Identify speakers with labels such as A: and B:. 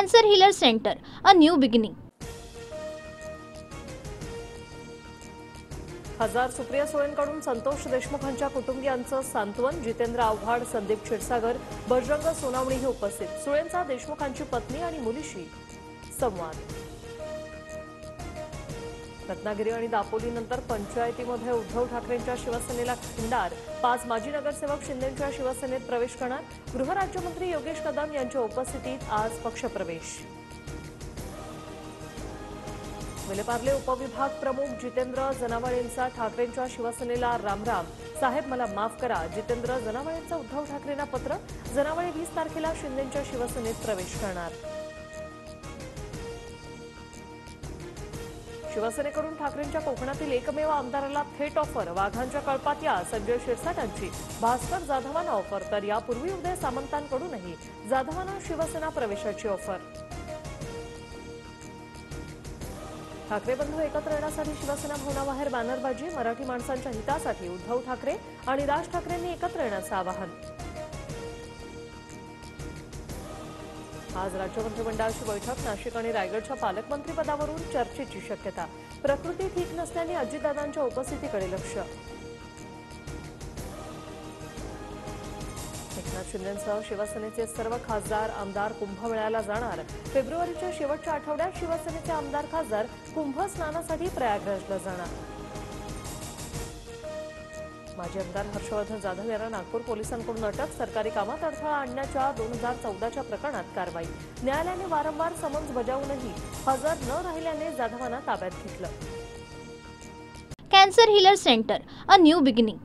A: Cancer Healer Center, a new beginning.
B: खासदार सुप्रिया सुळेंकडून संतोष देशमुखांच्या कुटुंबियांचं सांत्वन. जितेंद्र आव्हाड, संदीप क्षीरसागर, बजरंग सोनावणी उपस्थित. सुळेंचा देशमुखांची पत्नी आणि मुलीशी संवाद. रत्नागिरी आणि दापोलीनंतर पंचायतीमध्ये उद्धव ठाकरेंच्या शिवसेनेला खिंडार. 5 माजी नगरसेवक शिंदेंच्या शिवसेनेत प्रवेश करणार. गृहराज्यमंत्री योगेश कदम यांच्या उपस्थितीत आज पक्षप्रवेश. विलेपार्ले उपविभाग प्रमुख जितेंद्र जनावळेंचा ठाकरेंच्या शिवसेनेला रामराम. साहेब मला माफ करा. जितेंद्र जनावळेंचं उद्धव ठाकरेंना पत्र. जनावळे 20 तारखेला शिंदेंच्या शिवसेनेत प्रवेश करणार. शिवसेनेकडून ठाकरेंच्या कोकणातील एकमेव आमदाराला थेट ऑफर. वाघांच्या कळपात या संजय शिरसाटांची. भास्कर जाधवांना ऑफर. तर यापूर्वी उदय सामंतांकडूनही जाधवांना शिवसेना प्रवेशाची ऑफर. ठाकरे बंधू एकत्र येण्यासाठी शिवसेना भवनाबाहेर बॅनरबाजी. मराठी माणसांच्या हितासाठी उद्धव ठाकरे आणि राज ठाकरेंनी एकत्र येण्याचं आवाहन. आज राज्य मंत्रिमंडळाची बैठक. नाशिक आणि रायगडच्या पालकमंत्रीपदावरून चर्चेची शक्यता. प्रकृती ठीक नसल्याने अजितदादांच्या उपस्थितीकडे लक्ष. एकनाथ शिंदेंसह शिवसेनेचे सर्व खासदार आमदार कुंभमेळ्याला जाणार. फेब्रुवारीच्या शेवटच्या आठवड्यात शिवसेनेचे आमदार खासदार कुंभ स्नानासाठी प्रयागराजला जाणार. माजी आमदार हर्षवर्धन जाधव यांना नागपूर पोलिसांकडून अटक. सरकारी कामात अडथळा आणण्याच्या 2014च्या प्रकरणात कारवाई. न्यायालयाने वारंवार समन्स बजावूनही हजर न राहिल्याने जाधवांना ताब्यात घेतलं.
A: Cancer Healer Center, a new beginning.